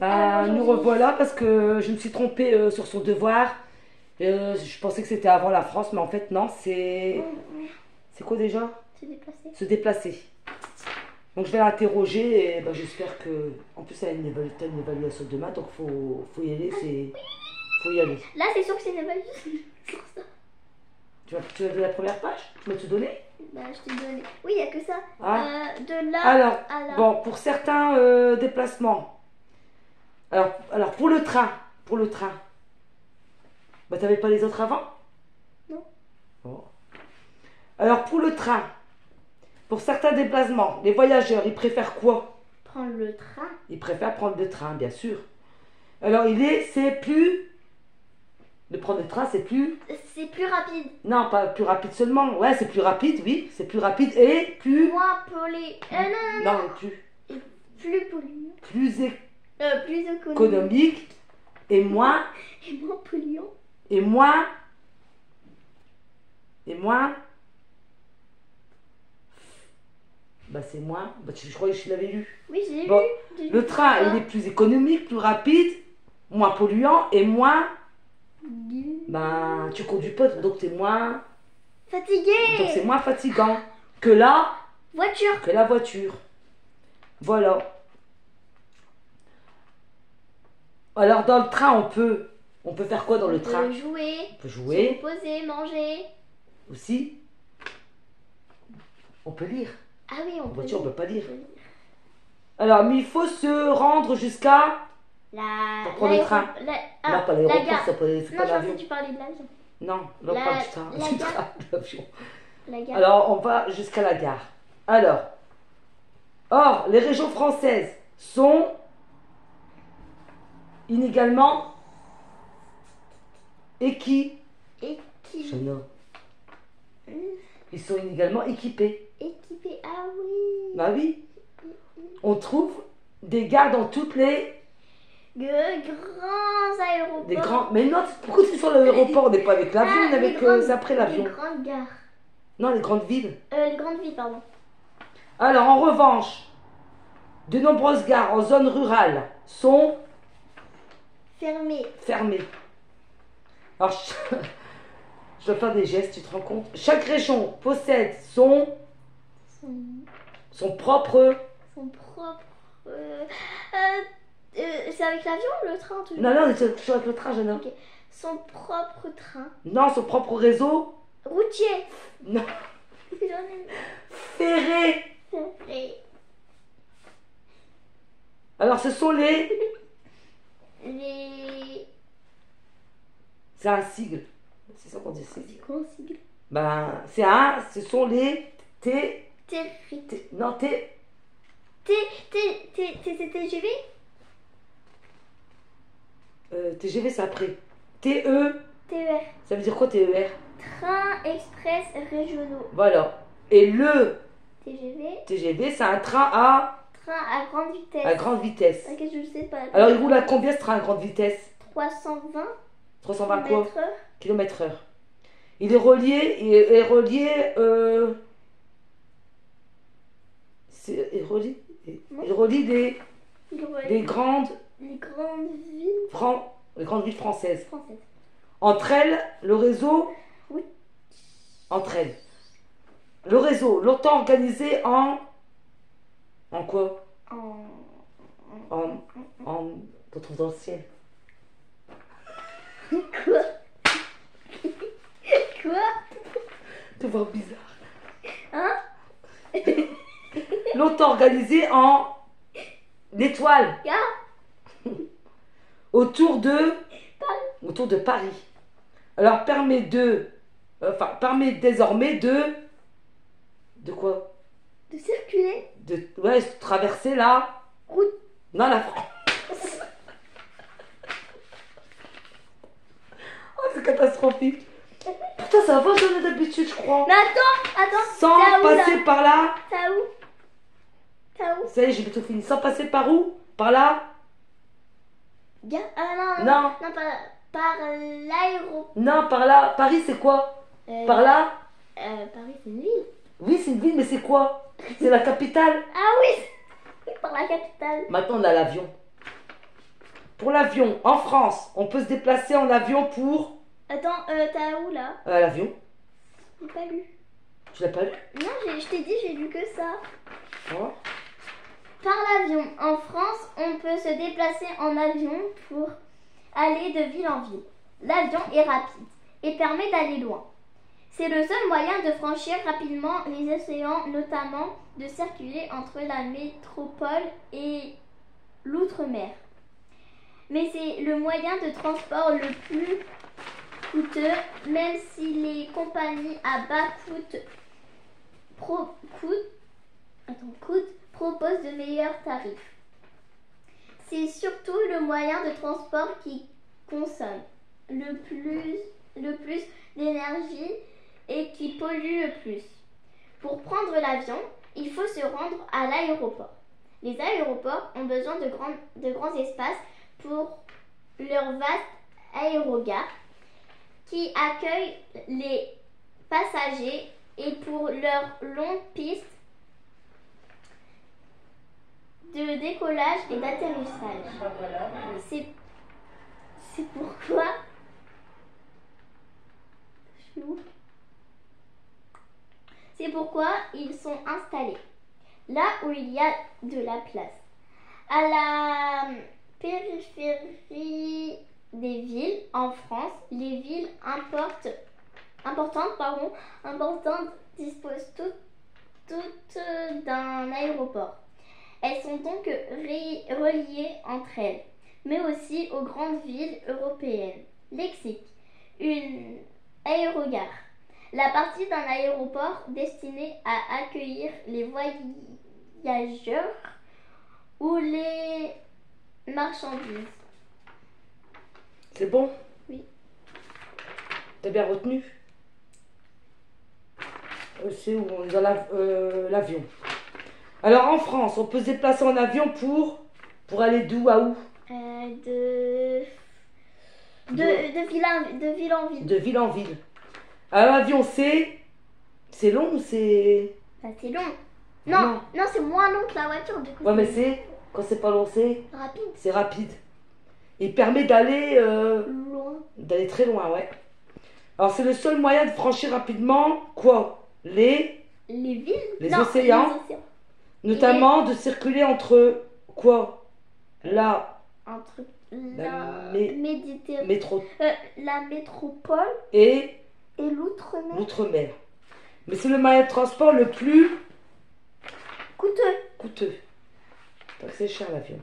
Nous revoilà parce que je me suis trompée sur son devoir. Je pensais que c'était avant la France, mais en fait non, c'est... C'est quoi déjà? Se déplacer. Se déplacer. Donc je vais l'interroger et j'espère que... En plus elle a une évaluation demain, donc faut y aller, faut y aller. Là c'est sûr que c'est une évaluation sur ça. Tu vas donner la première page? Tu m'as tout donné? Bah je t'ai donné. Oui, il n'y a que ça. De là Alors, à là. bon, pour certains déplacements. Alors pour le train, t'avais pas les autres avant? Non. Bon. Alors pour le train, pour certains déplacements, les voyageurs, ils préfèrent quoi? Prendre le train. Ils préfèrent prendre le train, bien sûr. Alors de prendre le train, c'est plus... C'est plus rapide. Non, pas plus rapide seulement. Ouais, c'est plus rapide, oui. C'est plus rapide et plus... Moins pollué. Non, Plus polluant. plus Plus économique et moins... Et moins polluant. Et moins... c'est moins... je croyais que je l'avais lu. Oui, j'ai Bon, lu. le train, il est plus économique, plus rapide, moins polluant et moins... tu conduis pas, donc t'es moins... Fatigué. Donc c'est moins fatigant que la voiture. Voilà. Alors dans le train, on peut faire quoi dans le train? On peut jouer. On peut jouer. Se reposer, manger. Aussi. On peut lire. Ah oui, on En peut voiture, on lire. peut pas lire. Alors, mais il faut se rendre jusqu'à... Pour prendre le train. Non, pas l'aéroport, c'est pas Non, l'avion. je pensais que tu parlais de l'avion. Non, pas du train. La Du gare. train, de l'avion. La gare. Alors, on va jusqu'à la gare. Or, les régions françaises sont inégalement Équipé. Ils sont inégalement équipés. Équipé, ah oui. Bah oui. On trouve des gares dans toutes les... Grands aéroports. Mais non, pourquoi tu es sur l'aéroport? On n'est pas avec l'avion, on est avec... c'est après l'avion. Les grandes gares. Non, les grandes villes. Les grandes villes, pardon. Alors, en revanche, de nombreuses gares en zone rurale sont... Fermées. Alors, je dois faire des gestes, tu te rends compte? Chaque région possède son propre... C'est avec l'avion, le train toujours? Non, on est toujours avec le train, jeune homme. Okay. Son propre train. Non, son propre réseau. Routier. Non. Ferré. Alors, ce sont les... C'est un sigle. C'est ça qu'on dit, sigle. C'est quoi un sigle? Ce sont les... Non, TGV? TGV, c'est après. TER. Ça veut dire quoi, TER? Train express régionaux. Voilà. Et le TGV, c'est un train à grande vitesse. à grande vitesse. Ok, je sais pas. Alors, il roule à combien ce train à grande vitesse? 320 quoi? Kilomètres heure. Il est relié... Il relie les grandes villes françaises. Entre elles, le réseau... Oui. Entre elles. Le réseau, longtemps organisé en quoi? On trouve dans le ciel. Quoi? Tu vois bizarre. Hein? Longtemps organisé en étoile. Autour de Paris. Alors permet désormais de quoi? De circuler. De traverser la route. Non, la France. Oh, c'est catastrophique. Putain, ça va jamais d'habitude, je crois. Mais attends. Sans passer par là. T'as où? Ça y est, j'ai bientôt fini. Sans passer par où? Par là? Non, par l'aéroport. Non, par là. Paris, c'est quoi? Par là? Paris, c'est une ville. Oui, c'est une ville, mais c'est quoi? C'est la capitale. Ah oui, par la capitale. Maintenant, on a l'avion. pour l'avion, en France, on peut se déplacer en avion pour... Attends, t'as où là? L'avion. J'ai pas lu. Tu l'as pas lu? Non, je t'ai dit, j'ai lu que ça. Oh. Par l'avion. En France, on peut se déplacer en avion pour aller de ville en ville. L'avion est rapide et permet d'aller loin. C'est le seul moyen de franchir rapidement les océans, notamment de circuler entre la métropole et l'outre-mer. Mais c'est le moyen de transport le plus coûteux, même si les compagnies à bas coût proposent de meilleurs tarifs. C'est surtout le moyen de transport qui consomme le plus d'énergie et qui pollue le plus. Pour prendre l'avion, il faut se rendre à l'aéroport. Les aéroports ont besoin de grands espaces pour leur vaste aérogare qui accueillent les passagers et pour leurs longues pistes de décollage et d'atterrissage. C'est pourquoi... Je suis où? C'est pourquoi ils sont installés là où il y a de la place. À la périphérie des villes en France, les villes importantes disposent toutes d'un aéroport. Elles sont donc reliées entre elles, mais aussi aux grandes villes européennes. Lexique, une aérogare. La partie d'un aéroport destinée à accueillir les voyageurs ou les marchandises. C'est bon? Oui. T'as bien retenu? C'est où? On est dans l'avion. Alors en France, on peut se déplacer en avion pour aller d'où à où? De ville en ville. De ville en ville. Alors l'avion, c'est long ou c'est... C'est long. Non, c'est moins long que la voiture du coup. Ouais, mais quand c'est pas long, c'est rapide. C'est rapide. Il permet d'aller loin. D'aller très loin, ouais. Alors c'est le seul moyen de franchir rapidement quoi? Les villes. Les océans. Notamment de circuler entre quoi? Entre la métropole et l'outre-mer. L'outre-mer. Mais c'est le moyen de transport le plus coûteux. Donc c'est cher l'avion.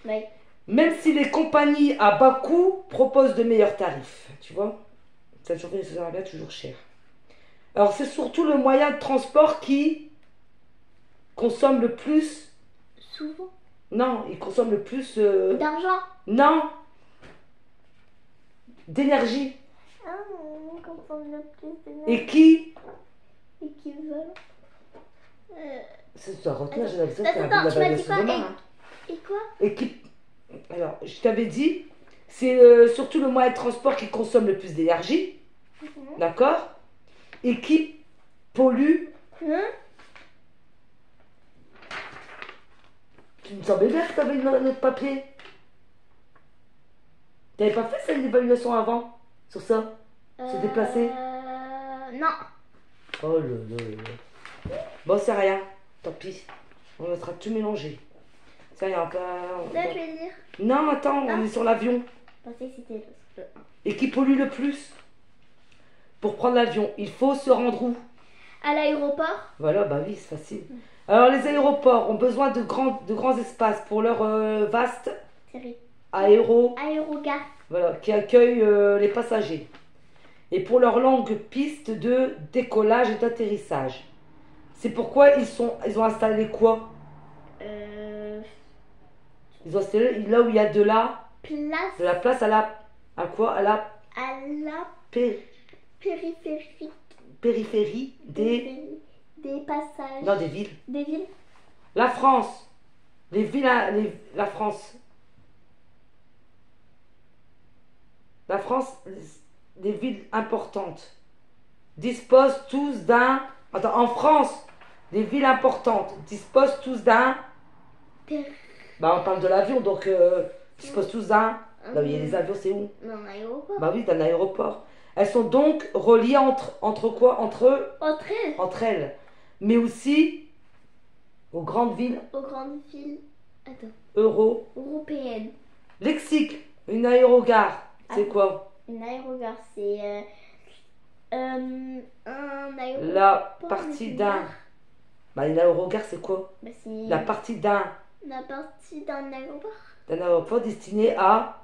Oui. Même si les compagnies à bas coût proposent de meilleurs tarifs, tu vois, ça devient toujours cher. Alors c'est surtout le moyen de transport qui consomme le plus. Souvent. Non, il consomme le plus. D'argent. Non. D'énergie. Ah, il consomme le plus d'énergie. Et qui vole. C'est ça, retenir, j'ai l'impression Attends, tu m'as dit quoi? Et quoi? Et qui... Alors, je t'avais dit, c'est surtout le moyen de transport qui consomme le plus d'énergie. D'accord? Et qui pollue. Tu me semblais bien que tu avais notre papier. Tu n'avais pas fait cette évaluation avant sur ça? Se déplacer? Non. Oh là là. Bon, c'est rien. Tant pis. On sera tout mélangé. C'est rien. Là, je vais dire. Non, attends, on est sur l'avion. Je pensais que c'était le... Et qui pollue le plus? Pour prendre l'avion, il faut se rendre où? À l'aéroport. Voilà, bah oui, c'est facile. Alors, les aéroports ont besoin de grands espaces pour leur vaste aérogare. Voilà, qui accueille les passagers. Et pour leur longue piste de décollage et d'atterrissage. C'est pourquoi ils ont installé quoi? Ils ont installé là où il y a de la place à quoi? À la périphérie des passages. Non, des villes. Des villes. La France. La France. La France, des villes importantes, disposent tous d'un... Attends, en France, des villes importantes disposent tous d'un... Bah, on parle de l'avion, donc Qui se posent tous là où il y a les avions, c'est où? Dans l'aéroport. Bah oui, dans l'aéroport. Elles sont donc reliées entre quoi? Entre elles. Mais aussi aux grandes villes Aux grandes villes. Attends. Européennes. Lexique, une aérogare, c'est quoi? Une aérogare, c'est un aéroport. La partie d'un. Bah, une aérogare, c'est quoi? Bah, c'est La partie d'un aéroport. D'un aéroport destiné à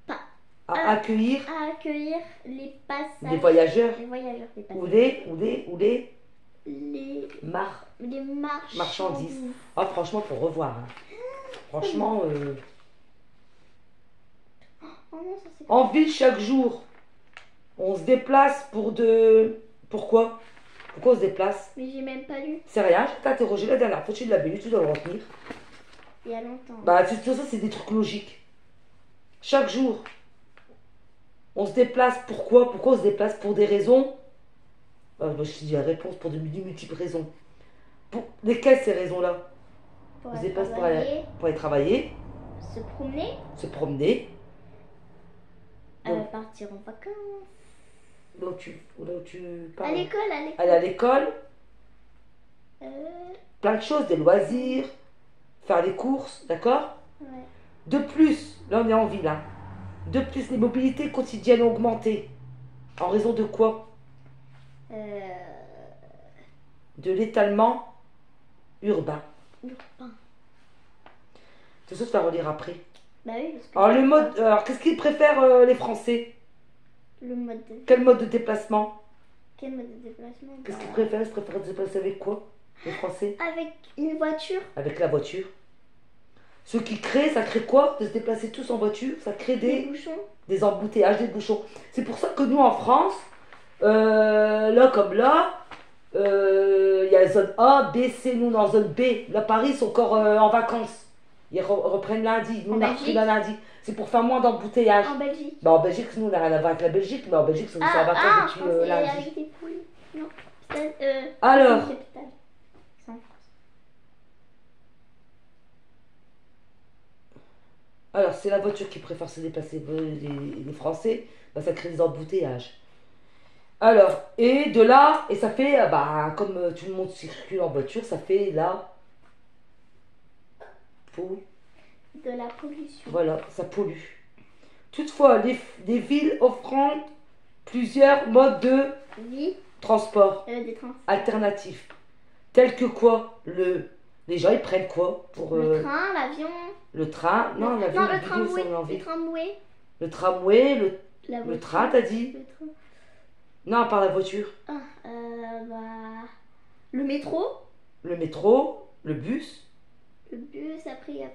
Pas. accueillir À accueillir les passagers. les voyageurs Les voyageurs, les ou passagers. les Les marchandises. Ah, franchement, faut revoir. Hein. Franchement, Oh non, ça c'est en ville, chaque jour, on se déplace Pourquoi? Pourquoi on se déplace? Mais j'ai même pas lu C'est rien, je t'ai interrogé la dernière fois, tu l'avais lu, tu dois le retenir. il y a longtemps. Bah, tout ça, c'est des trucs logiques. Chaque jour, on se déplace. Pourquoi? Pourquoi on se déplace? Pour des raisons. Moi, je te dis la réponse pour de multiples raisons. Pour lesquelles ces raisons-là? Pour On se aller déplace travailler, pour aller travailler, se se promener. partir en vacances. Là où tu À parles. l'école. Aller à l'école. Euh, Plein de choses, des loisirs, faire les courses, d'accord? ouais. De plus, là on est en ville, hein. De plus, les mobilités quotidiennes ont augmenté. En raison de quoi? De l'étalement urbain. Urbain. Tout ça, tu vas relire après. Bah oui, parce que Alors, qu'est-ce qu'ils préfèrent les Français? le mode de... Quel mode de déplacement? Quel mode de déplacement? Qu'est-ce qu'ils préfèrent? Ils se préfèrent se déplacer avec quoi, les Français? Avec une voiture. Avec la voiture. Ce qui crée, ça crée quoi? De se déplacer tous en voiture, ça crée Des bouchons. des embouteillages, des bouchons. C'est pour ça que nous, en France, là comme là, il y a la zone A, B, C. Nous, dans la zone B. Là, Paris, ils sont encore en vacances. Ils reprennent lundi. Nous, En on a repris Belgique? le lundi. C'est pour faire moins d'embouteillages. En Belgique. Bah, en Belgique, nous, on n'a rien à voir avec la Belgique. Mais en Belgique, ils sont en vacances je depuis pensais lundi. avec des poules. Non. Alors. C'est une capitale. C'est en France. Alors, c'est la voiture qui préfère se déplacer. Les Français, bah, ça crée des embouteillages. Alors, et de là, et ça fait, bah, comme tout le monde circule en voiture, ça fait la De la pollution. Voilà, ça pollue. Toutefois, des villes offrant plusieurs modes de Vie. transport Des trains. alternatifs. Tels que quoi? Les gens, ils prennent quoi pour Le train, l'avion. le train? Non, l'avion, Non, le vidéo, ça tramway. me l'envie. Le tramway. Le tramway, La le voiture. train, t'as dit? Le train. Non, à part la voiture. Le métro. Le métro, le bus. Le bus, après il y a